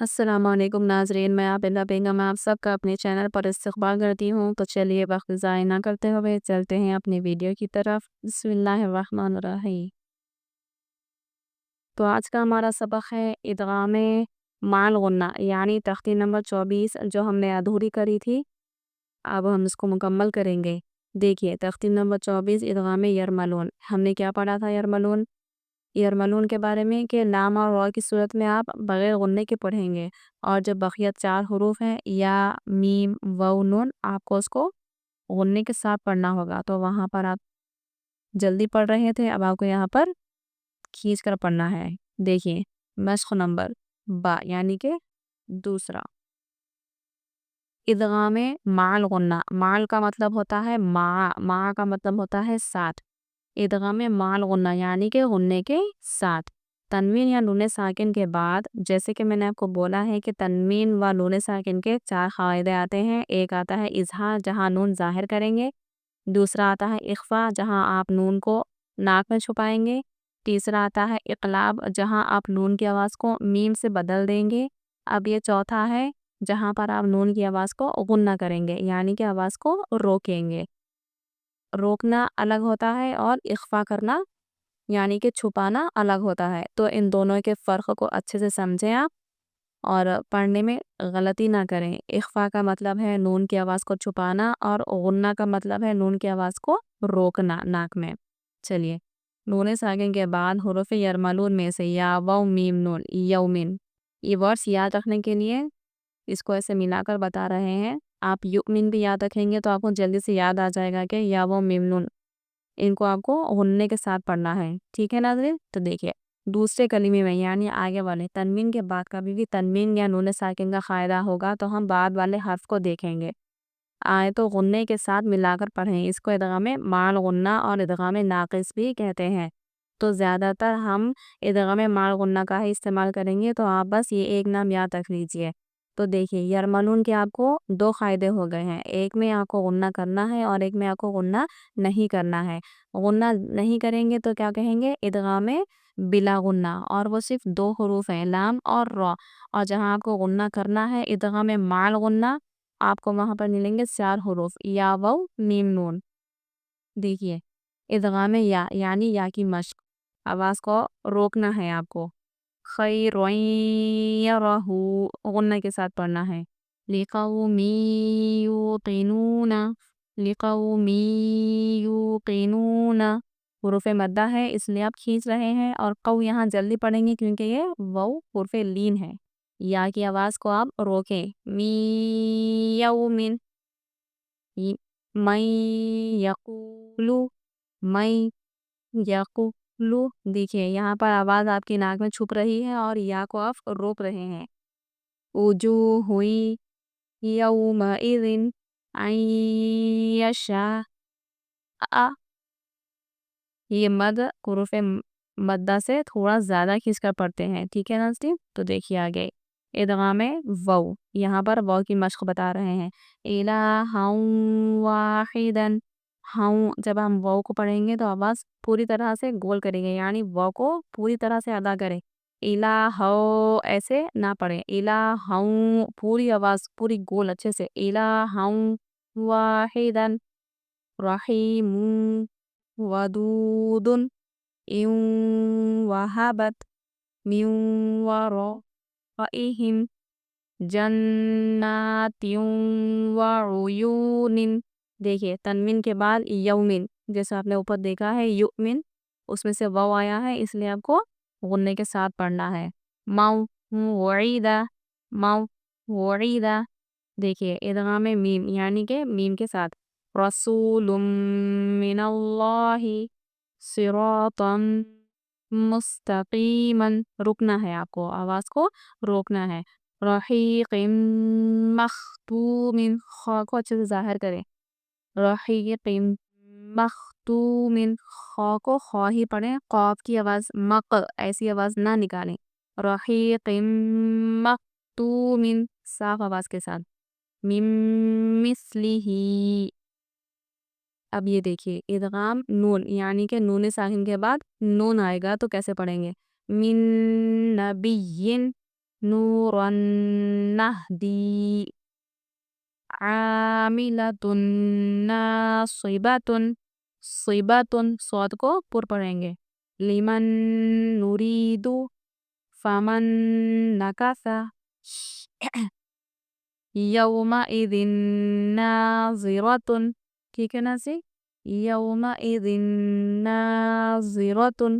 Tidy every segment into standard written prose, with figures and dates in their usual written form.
السلام علیکم ناظرین، میں عابدہ بیگم آپ سب کا اپنے چینل پر استقبال کرتی ہوں۔ تو چلیے وقت ضائع نہ کرتے ہوئے چلتے ہیں اپنی ویڈیو کی طرف۔ بسم اللہ الرحمن الرحیم۔ تو آج کا ہمارا سبق ہے ادغام مع الغنہ، یعنی تختی نمبر 24 جو ہم نے ادھوری کری تھی، اب ہم اس کو مکمل کریں گے۔ دیکھیے تختی نمبر 24 ادغام یرملون، ہم نے کیا پڑھا تھا؟ یرملون کے بارے میں کہ لام اور را کی صورت میں آپ بغیر غنے کے پڑھیں گے، اور جب بقیہ 4 حروف ہیں یا میم واو نون، آپ کو اس کو غنے کے ساتھ پڑھنا ہوگا۔ تو وہاں پر آپ جلدی پڑھ رہے تھے، اب آپ کو یہاں پر کھینچ کر پڑھنا ہے۔ دیکھیے مشق نمبر با، یعنی کہ دوسرا ادغام مع الغنہ۔ مع کا مطلب ہوتا ہے مع کا مطلب ہوتا ہے ساتھ۔ ادغام مع الغنہ یعنی کہ غنے کے ساتھ، تنوین یا نون ساکن کے بعد، جیسے کہ میں نے آپ کو بولا ہے کہ تنوین و نون ساکن کے 4 قاعدے آتے ہیں۔ ایک آتا ہے اظہار، جہاں نون ظاہر کریں گے۔ دوسرا آتا ہے اخفا، جہاں آپ نون کو ناک میں چھپائیں گے۔ تیسرا آتا ہے اقلاب، جہاں آپ نون کی آواز کو میم سے بدل دیں گے۔ اب یہ چوتھا ہے جہاں پر آپ نون کی آواز کو غنہ کریں گے، یعنی کہ آواز کو روکیں گے۔ روکنا الگ ہوتا ہے اور اخفا کرنا یعنی کہ چھپانا الگ ہوتا ہے۔ تو ان دونوں کے فرق کو اچھے سے سمجھیں آپ، اور پڑھنے میں غلطی نہ کریں۔ اخفا کا مطلب ہے نون کی آواز کو چھپانا، اور غنہ کا مطلب ہے نون کی آواز کو روکنا ناک میں۔ چلیے نون ساکن کے بعد حروف یرملون میں سے یا واو میم نون یومن، یہ ورڈز یاد رکھنے کے لیے اس کو ایسے ملا کر بتا رہے ہیں۔ آپ یؤمن بھی یاد رکھیں گے تو آپ کو جلدی سے یاد آ جائے گا کہ یا واو میم نون، ان کو آپ کو غننے کے ساتھ پڑھنا ہے۔ ٹھیک ہے ناظرین؟ تو دیکھیے دوسرے کلمے میں یعنی آگے والے تنوین کے بعد کبھی بھی تنوین یا نون ساکن کا قاعدہ ہوگا تو ہم بعد والے حرف کو دیکھیں گے، آئے تو غننے کے ساتھ ملا کر پڑھیں۔ اس کو ادغام مع الغنہ اور ادغام ناقص بھی کہتے ہیں۔ تو زیادہ تر ہم ادغام مع الغنہ کا ہی استعمال کریں گے، تو آپ بس یہ ایک نام یاد رکھ لیجئے۔ تو دیکھیے یرملون کے آپ کو 2 قاعدے ہو گئے ہیں، ایک میں آپ کو غنہ کرنا ہے اور ایک میں آپ کو غنہ نہیں کرنا ہے۔ غنہ نہیں کریں گے تو کیا کہیں گے؟ ادغام بلا غنہ، اور وہ صرف 2 حروف ہیں لام اور را۔ اور جہاں آپ کو غنہ کرنا ہے ادغام مع الغنہ، آپ کو وہاں پر ملیں گے 4 حروف یا واو میم نون۔ دیکھیے ادغام یا یعنی یا کی مشق، آواز کو روکنا ہے آپ کو۔ خیر یرہ، غنہ کے ساتھ پڑھنا ہے۔ لقوم یوقنون، لقوم یوقنون، حروف مدہ ہے اس لیے آپ کھینچ رہے ہیں، اور قو یہاں جلدی پڑھیں گے کیونکہ یہ واو حرف لین ہے۔ یا کی آواز کو آپ روکیں۔ می یومن، من یقولو، من یقولو، دیکھیے یہاں پر آواز آپ کی ناک میں چھپ رہی ہے اور یا کو آپ روک رہے ہیں۔ وجوہ یومئذ ان یشاء، یہ مد حروف مدہ سے تھوڑا زیادہ کھینچ کر پڑھتے ہیں۔ ٹھیک ہے ناظرین؟ تو دیکھیے آگے ادغام واو، یہاں پر واو کی مشق بتا رہے ہیں۔ الہا واحدا، جب ہم واو کو پڑھیں گے تو آواز پوری طرح سے گول کریں گے، یعنی واو کو پوری طرح سے ادا کریں۔ الہو ایسے نہ پڑھیں، الہا پوری آواز پوری گول اچھے سے۔ الہا واحدا، رحیم ودود ان وہبت من ورائہم جنات وعیون۔ دیکھیے تنوین کے بعد یومن، جیسے آپ نے اوپر دیکھا ہے یؤمن، اس میں سے واو آیا ہے اس لیے آپ کو غننے کے ساتھ پڑھنا ہے۔ موعدہ، موعدہ، دیکھیے ادغام میم یعنی کہ میم کے ساتھ۔ رسول من اللہ صراطا مستقیما، رکنا ہے آپ کو، آواز کو روکنا ہے۔ رحیق مختوم، خا کو اچھے سے ظاہر کریں۔ رحیق مختوم، خا کو خا ہی پڑھیں، قاف کی آواز مق ایسی آواز نہ نکالیں۔ رحیق مختوم، صاف آواز کے ساتھ۔ من مثلہ، اب یہ دیکھیے ادغام نون یعنی کہ نون ساکن کے بعد نون آئے گا تو کیسے پڑھیں گے؟ من نبی، نورا نهدي عاملة ناصبة صبة صوت کو پر پڑھیں گے لمن نريد فمن نكث يومئذ ناظرة ٹھیک ہے نا سی يومئذ ناظرة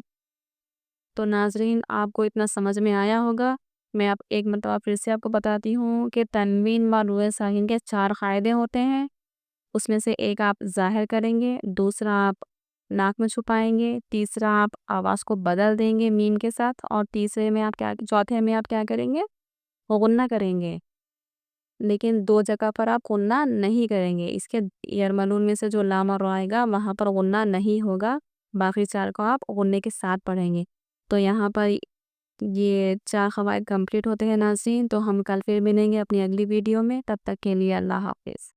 تو ناظرین آپ کو اتنا سمجھ میں آیا ہوگا. میں آپ ایک مرتبہ پھر سے آپ کو بتاتی ہوں کہ تنوین مع روئے ساکن کے 4 قاعدے ہوتے ہیں. اس میں سے ایک آپ ظاہر کریں گے, دوسرا آپ ناک میں چھپائیں گے, تیسرا آپ آواز کو بدل دیں گے میم کے ساتھ, اور چوتھے میں آپ کیا کریں گے, غنہ کریں گے. لیکن 2 جگہ پر آپ غنہ نہیں کریں گے. اس کے یرملون میں سے جو لام اور را آئے گا وہاں پر غنہ نہیں ہوگا, باقی 4 کو آپ غنے کے ساتھ پڑھیں گے. تو یہاں پر یہ 4 قواعد کمپلیٹ ہوتے ہیں ناظرین. تو ہم کل پھر ملیں گے اپنی اگلی ویڈیو میں, تب تک کے لیے اللہ حافظ.